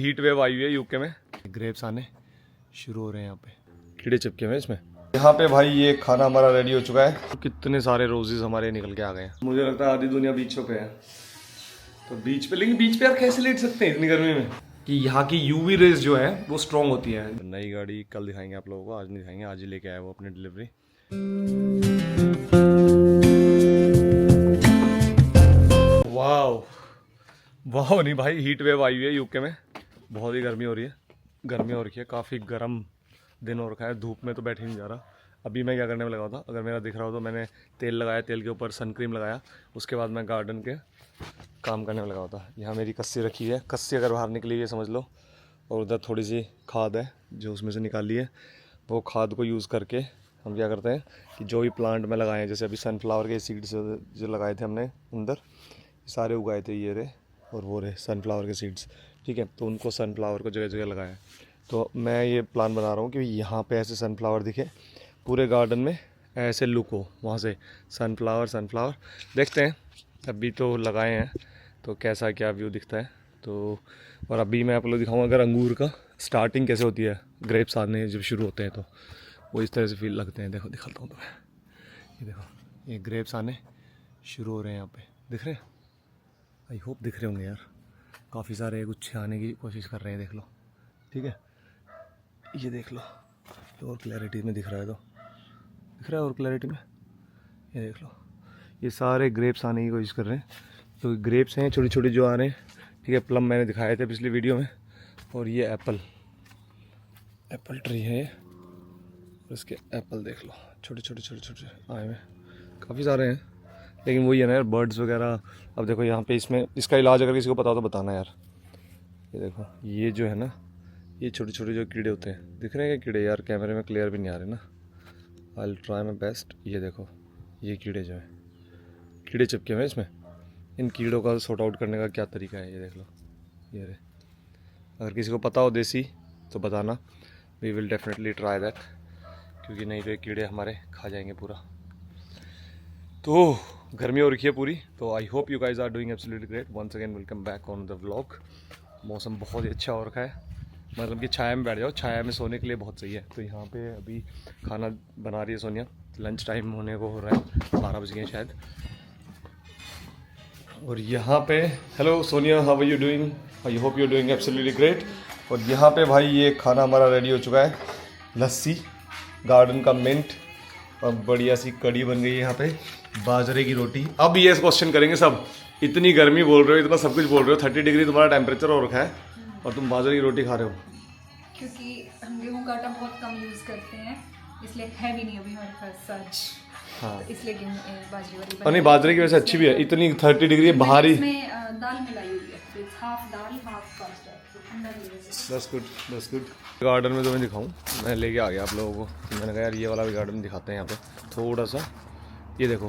Heat wave आई हुई है UK में, ग्रेप्स आने शुरू हो रहे हैं। यहाँ पे कीड़े चिपके हुए हैं इसमें। यहाँ पे भाई ये खाना हमारा रेडी हो चुका है। कितने सारे रोजेस हमारे निकल के आ गए हैं। मुझे लगता है आधी दुनिया बीचों पे है, तो बीच पे, लेकिन बीच पे यार कैसे लेट सकते हैं इतनी गर्मी में, कि यहाँ की यूवी रेज जो है वो स्ट्रॉन्ग होती है। नई गाड़ी कल दिखाएंगे आप लोगों को, आज नहीं दिखाएंगे। आज ही लेके आए वो अपनी डिलीवरी। वाह वाह नहीं भाई, हीट वेव आई हुई है यूके में। बहुत ही गर्मी हो रही है, गर्मी हो रही है, काफ़ी गर्म दिन हो रखा है। धूप में तो बैठ ही नहीं जा रहा। अभी मैं क्या करने में लगा था, अगर मेरा दिख रहा हो तो मैंने तेल लगाया, तेल के ऊपर सन क्रीम लगाया, उसके बाद मैं गार्डन के काम करने में लगा था। यहाँ मेरी कस्सी रखी है, कस्सी अगर बाहर निकली है समझ लो, और उधर थोड़ी सी खाद है जो उसमें से निकाली है। वो खाद को यूज़ करके हम क्या करते हैं कि जो भी प्लांट में लगाए हैं, जैसे अभी सनफ्लावर के सीड्स जो लगाए थे हमने अंदर, सारे उगाए थे ये रहे और वो रहे सनफ्लावर के सीड्स, ठीक है। तो उनको सनफ्लावर को जगह जगह लगाया। तो मैं ये प्लान बना रहा हूँ कि यहाँ पे ऐसे सनफ्लावर दिखे पूरे गार्डन में, ऐसे लुक हो वहाँ से सनफ्लावर सनफ्लावर। देखते हैं, अभी तो लगाए हैं तो कैसा क्या व्यू दिखता है। तो और अभी मैं आप लोग दिखाऊँगा अगर अंगूर का स्टार्टिंग कैसे होती है, ग्रेप्स आने जब शुरू होते हैं तो वो इस तरह से फील लगते हैं। देखो दिखाता हूँ तुम्हें, ये देखो, ये ग्रेप्स आने शुरू हो रहे हैं यहाँ पे, दिख रहे हैं? आई होप दिख रहे होंगे यार। काफ़ी सारे गुच्छे आने की कोशिश कर रहे हैं, देख लो, ठीक है। ये देख लो, और क्लैरिटी में दिख रहा है, तो दिख रहा है और क्लैरिटी में, ये देख लो, ये सारे ग्रेप्स आने की कोशिश कर रहे हैं। तो ग्रेप्स हैं छोटी छोटी जो आ रहे हैं, ठीक है। प्लम मैंने दिखाए थे पिछली वीडियो में, और ये एप्पल ट्री है ये, और इसके एप्पल देख लो, छोटे छोटे छोटे छोटे आए हुए, काफ़ी सारे हैं। लेकिन वही है ना यार, बर्ड्स वगैरह। अब देखो यहाँ पे इसमें इसका इलाज अगर किसी को पता हो तो बताना यार। ये देखो, ये जो है ना, ये छोटे छोटे जो कीड़े होते हैं, दिख रहे हैं क्या कीड़े यार? कैमरे में क्लियर भी नहीं आ रहे ना, I will try my best. ये देखो, ये कीड़े जो है, कीड़े चिपके हुए हैं इसमें। इन कीड़ों का सॉर्ट आउट करने का क्या तरीका है, ये देख लो, ये रहे। अगर किसी को पता हो देसी तो बताना, we will definitely try that, क्योंकि नहीं तो ये कीड़े हमारे खा जाएंगे पूरा। तो गर्मी हो रखी है पूरी। तो I hope you guys are doing absolutely great. Once again welcome back on the vlog. मौसम बहुत ही अच्छा हो रखा है, मतलब कि छाया में बैठ जाओ, छाया में सोने के लिए बहुत सही है। तो यहाँ पे अभी खाना बना रही है सोनिया, लंच टाइम होने को हो रहा है, 12 बज गए शायद। और यहाँ पे, hello Sonia, how are you doing? I hope you doing absolutely great. और यहाँ पे भाई ये खाना हमारा रेडी हो चुका है, लस्सी, गार्डन का मिंट, और बढ़िया सी कड़ी बन गई है यहाँ पे, बाजरे की रोटी। अब ये क्वेश्चन करेंगे सब, इतनी गर्मी बोल रहे हो, इतना सब कुछ बोल रहे हो, 30 डिग्री तुम्हारा टेम्परेचर हो रखा है, और तुम बाजरे की रोटी खा रहे हो? क्योंकि हम गेहूं का आटा बहुत कम यूज़ करते हैं, इसलिए है भी नहीं अभी हमारे पास सच। हाँ, तो इसलिए गेहूं बाजरे वाली और नहीं, बाजरे की वजह से अच्छी भी है, इतनी 30 डिग्री बाहर ही। इसमें दाल मिलाई हुई है, तो हाफ दाल हाफ पास्ता, ठंडा भी है। दस गुड। गार्डन में तो मैं दिखाऊं, मैं लेके आ गया आप लोगों को। तो मैंने कहा यार ये वाला भी गार्डन दिखाते हैं यहाँ पे थोड़ा सा। ये देखो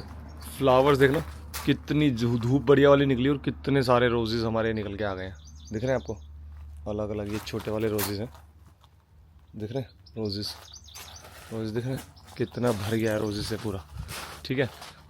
फ्लावर्स, देखना कितनी धूप बढ़िया वाली निकली, और कितने सारे रोजेस हमारे निकल के आ गए हैं। दिख रहे हैं आपको? अलग अलग ये छोटे वाले रोजेस हैं, दिख रहे हैं? रोजेस दिख रहे हैं? कितना भर गया है रोजेस से पूरा, ठीक है।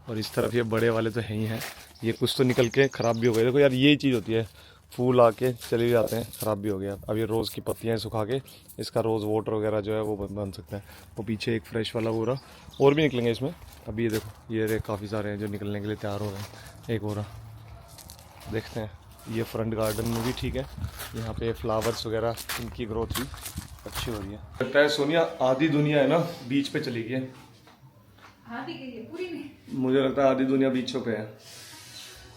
और इस तरफ ये बड़े वाले तो हैं ही हैं, ये कुछ तो निकल के ख़राब भी हो गए। देखो यार, यही चीज़ होती है, फूल आके चले जाते हैं, ख़राब भी हो गया। अब ये रोज़ की पत्तियाँ सुखा के इसका रोज़ वाटर वगैरह जो है वो बन सकता है। वो पीछे एक फ्रेश वाला पूरा और भी निकलेंगे इसमें। अभी ये देखो, ये काफ़ी सारे हैं जो निकलने के लिए तैयार हो रहे हैं। एक और देखते हैं, ये फ्रंट गार्डन में भी ठीक है। यहाँ पे फ्लावर्स वगैरह, इनकी ग्रोथ भी अच्छी हो रही है। लगता है सोनिया आधी दुनिया है ना बीच पे चली गई है। आधी गई है, पूरी नहीं। मुझे लगता है आधी दुनिया बीचों पे है।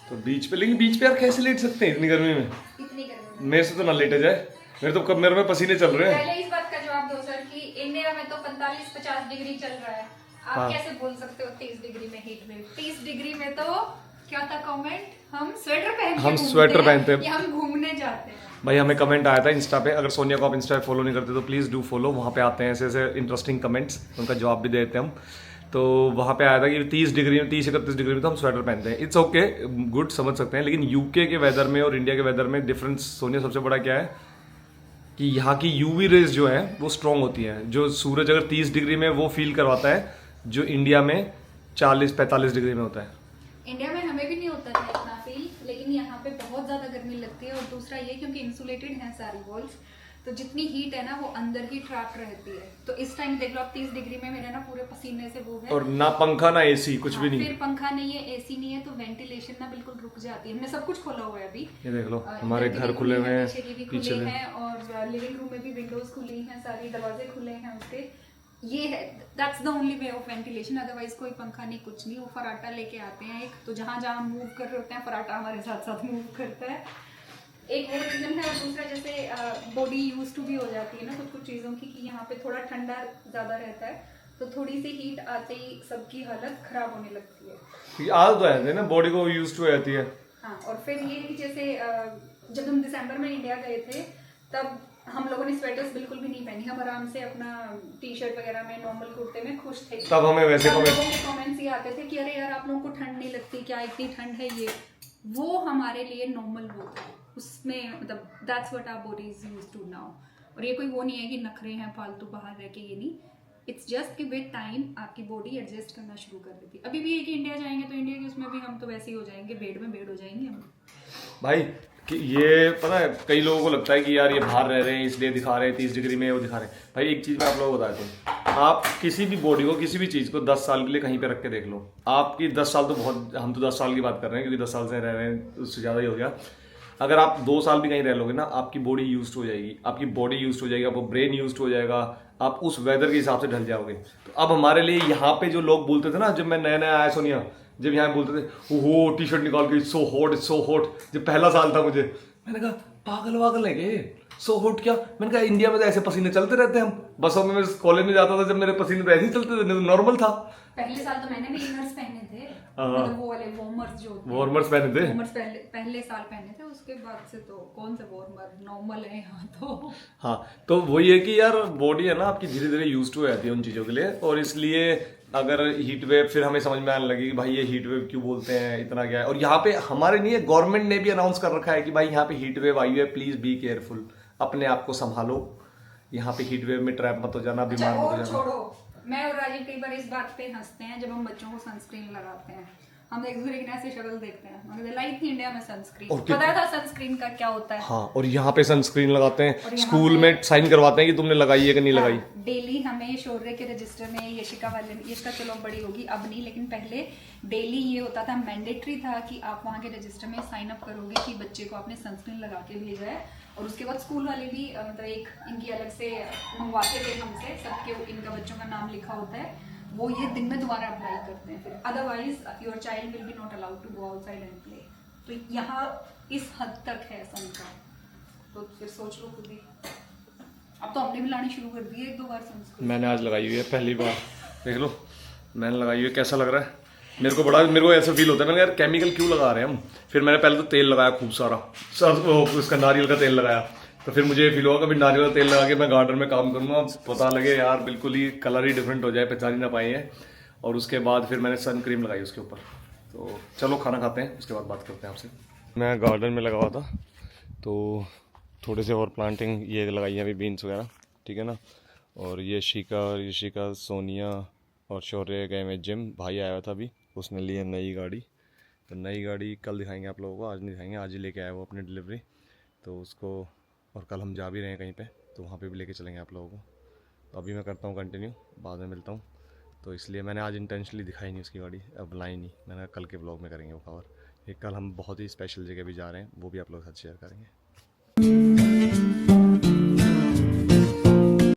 तो बीच पे, लेकिन बीच पे यार कैसे लेट सकते हैं इतनी गर्मी में? इतनी गर्मी मेरे से तो ना लेटे जाए, मेरे तो कब मेरे में पसीने चल रहे हैं। पहले इस बात का जवाब दो सर कि इंडिया में तो 45-50 डिग्री चल रहा है, आप हाँ। कैसे बोल सकते हो 30 डिग्री में हीट में? 30 डिग्री में तो क्या था कमेंट, हम स्वेटर पहनते हैं या हम घूमने जाते हैं। भाई हमें कमेंट आया था इंस्टा पे, अगर सोनिया को आप इंस्टा पे फॉलो नहीं करते तो प्लीज़ डू फॉलो, वहाँ पे आते हैं ऐसे ऐसे इंटरेस्टिंग कमेंट्स, उनका जवाब भी देते हैं हम। तो वहाँ पे आया था कि 30 डिग्री में, 30-31 डिग्री में तो हम स्वेटर पहनते हैं। इट्स ओके, गुड, समझ सकते हैं। लेकिन यूके के वेदर में और इंडिया के वेदर में डिफरेंस सोनिया सबसे बड़ा क्या है कि यहाँ की यूवी रेज जो है वो स्ट्रॉन्ग होती है। जो सूरज अगर 30 डिग्री में वो फील करवाता है, जो इंडिया में 40-45 डिग्री में होता है। इंडिया में हमें भी नहीं होता था इतना फील, लेकिन यहाँ पे बहुत ज्यादा गर्मी लगती जाती है, और दूसरा ये क्योंकि इंसुलेटेड हैं सारी वॉल्स, तो जितनी हीट है ना वो अंदर ही ट्रैप रहती है। तो इस टाइम देख लो आप 30 डिग्री में मेरे ना पूरे पसीने से वो है, और ना पंखा ना एसी कुछ भी नहीं। फिर पंखा नहीं है, एसी नहीं है, तो वेंटिलेशन ना बिल्कुल रुक जाती है। हमने सब कुछ खोला हुआ है अभी, ये देख लो हमारे घर खुले हुए हैं, पीछे हैं, और लिविंग रूम में भी विंडोज खुली हैं, सारी दरवाजे खुले हैं उसके। ये है, that's the only way of ventilation, otherwise कोई पंखा नहीं, कुछ नहीं। वो फराटा लेके आते हैं एक, तो जहाँ जहाँ मूव कर रहे होते हैं फराटा हमारे साथ साथ मूव करता है। एक वो रीजन है, और दूसरा जैसे बॉडी यूज टू भी हो जाती है ना कुछ कुछ चीज़ों की, कि यहाँ पे थोड़ा ठंडा ज़्यादा रहता है, तो थोड़ी सी हीट आते ही सबकी हालत खराब होने लगती है। आदत तो है ना, बॉडी को यूज टू हो जाती है। हाँ, और फिर ये कि जैसे जब हम दिसंबर में इंडिया गए थे, तब हम लोगों ने स्वेटर्स बिल्कुल भी नहीं पहनी, हम आराम से अपना टी शर्ट वगैरह में, नॉर्मल कुर्ते में खुश थे। तब हमें वैसे कमेंट्स ये आते थे कि अरे यार आप लोगों को ठंड नहीं लगती क्या, इतनी ठंड है ये वो। हमारे लिए नॉर्मल वो था उसमें, मतलब that's what our body is used to now. और ये कोई वो नहीं है कि नखरे हैं फालतू बाहर रह के, ये नहीं, इट्स जस्ट कि विद टाइम आपकी बॉडी एडजस्ट करना शुरू कर देती है। अभी भी है कि इंडिया जाएंगे तो इंडिया के उसमें भी हम तो वैसे ही हो जाएंगे, बेड में बेड हो जाएंगे हम भाई। कि ये पता है कई लोगों को लगता है कि यार ये बाहर रह रहे हैं इसलिए दिखा रहे हैं 30 डिग्री में वो दिखा रहे हैं। भाई एक चीज़ मैं आप लोगों को बता दूँ, आप किसी भी बॉडी को किसी भी चीज़ को 10 साल के लिए कहीं पे रख के देख लो, आपकी 10 साल तो बहुत, हम तो 10 साल की बात कर रहे हैं क्योंकि 10 साल से रह रहे हैं, उससे ज़्यादा ही हो गया। अगर आप 2 साल भी कहीं रह लोगे ना, आपकी बॉडी यूज्ड हो जाएगी, आपकी बॉडी यूज्ड हो जाएगी, आपको ब्रेन यूज्ड हो जाएगा, आप उस वेदर के हिसाब से ढल जाओगे। तो अब हमारे लिए यहाँ पे जो लोग बोलते थे ना, जब मैं नया नया आया सोनिया, जब यहाँ बोलते थे ओहो टी शर्ट निकाल के it's so hot it's so hot, जब पहला साल था मुझे, मैंने कहा पागल वागल है के सो हॉट क्या। मैंने कहा इंडिया में तो ऐसे पसीने चलते रहते हैं, हम बसों में, मैं कॉलेज में जाता था जब मेरे पसीने तो ऐसे ही चलते थे, नॉर्मल था। पहले साल तो मैंने भी इनर्स पहने थे, मतलब वो वाले वार्मर्स जो होते हैं, वार्मर्स पहने थे, वार्मर्स पहले साल पहने थे, उसके बाद से तो कौन से वार्मर, नॉर्मल है यहाँ तो। हाँ, तो वही है कि यार बॉडी है ना आपकी धीरे धीरे यूज टू हो जाती है उन चीज़ों के लिए, और इसलिए अगर हीट वेव, फिर हमें समझ में आने लगी कि भाई ये हीट वेव क्यों बोलते हैं, इतना क्या है। और यहाँ पे हमारे नहीं है, गवर्नमेंट ने भी अनाउंस कर रखा है कि भाई यहाँ पे हीट वेव आई है, प्लीज बी केयरफुल, अपने आप को संभालो, यहाँ पे हीट वेव में ट्रैप मत हो जाना, बीमार मत हो जाना। छोड़ो, मैं और राजीव कई बार इस बात पे हंसते हैं जब हम बच्चों को सनस्क्रीन लगाते हैं, हम एक दूसरे की ऐसे शक्ल देखते हैं, मगर लाइक थी इंडिया में सनस्क्रीन, पता था सनस्क्रीन का क्या होता है। हाँ, और यहाँ पे सनस्क्रीन लगाते हैं, स्कूल में साइन करवाते हैं कि तुमने लगाई है कि नहीं लगाई। डेली हमें शौर्य के रजिस्टर में, यशिका वाले, यशिका चलो बड़ी होगी अब नहीं, लेकिन पहले डेली ये होता था, मैंडेटरी था कि आप वहाँ के रजिस्टर में साइन अप करोगे कि बच्चे को आपने सनस्क्रीन लगा के भेजा है। और उसके बाद स्कूल वाले भी मतलब एक इनकी अलग से मंगवाते थे हमसे, सबके इनका बच्चों का नाम लिखा होता है, वो ये दिन में दोबारा अप्लाई करते हैं, फिर otherwise your child will be not allowed to go outside and play. तो यहाँ इस हद तक है सन का, तो फिर सोच लो खुद ही। अब तो हमने भी लानी शुरू कर दी है 1-2 बार सनस्क्रीन। मैंने आज लगाई हुई है पहली बार, देख लो मैंने लगाई हुई है, कैसा लग रहा है मेरे को ऐसा फील होता है, मैंने यार केमिकल क्यों लगा रहे हैं हम। फिर मैंने पहले तो तेल लगाया खूब सारा, उसका नारियल का तेल लगाया, तो फिर मुझे ये फील हुआ कि नारियल का तेल लगा के मैं गार्डन में काम करूँगा, पता लगे यार बिल्कुल ही कलर ही डिफरेंट हो जाए, पहचान ही ना पाए हैं। और उसके बाद फिर मैंने सन क्रीम लगाई उसके ऊपर। तो चलो खाना खाते हैं, उसके बाद बात करते हैं आपसे। मैं गार्डन में लगा हुआ था, तो थोड़े से और प्लांटिंग ये लगाई है अभी, बीन्स वगैरह, ठीक है ना। और ये ऋषिका, सोनिया और शौर्य गए में जिम, भाई आया था अभी, उसने ली है नई गाड़ी, तो नई गाड़ी कल दिखाएंगे आप लोगों को, आज नहीं दिखाएंगे, आज ही लेके आया वो अपनी डिलीवरी, तो उसको, और कल हम जा भी रहे हैं कहीं पे, तो वहाँ पे भी लेके चलेंगे आप लोगों को। तो अभी मैं करता हूँ कंटिन्यू, बाद में मिलता हूँ। तो इसलिए मैंने आज इंटेंशनली दिखाई नहीं उसकी गाड़ी, अब लाई नहीं, मैंने कल के ब्लॉग में करेंगे वो कवर। एक कल हम बहुत ही स्पेशल जगह भी जा रहे हैं, वो भी आप लोगों के साथ शेयर करेंगे।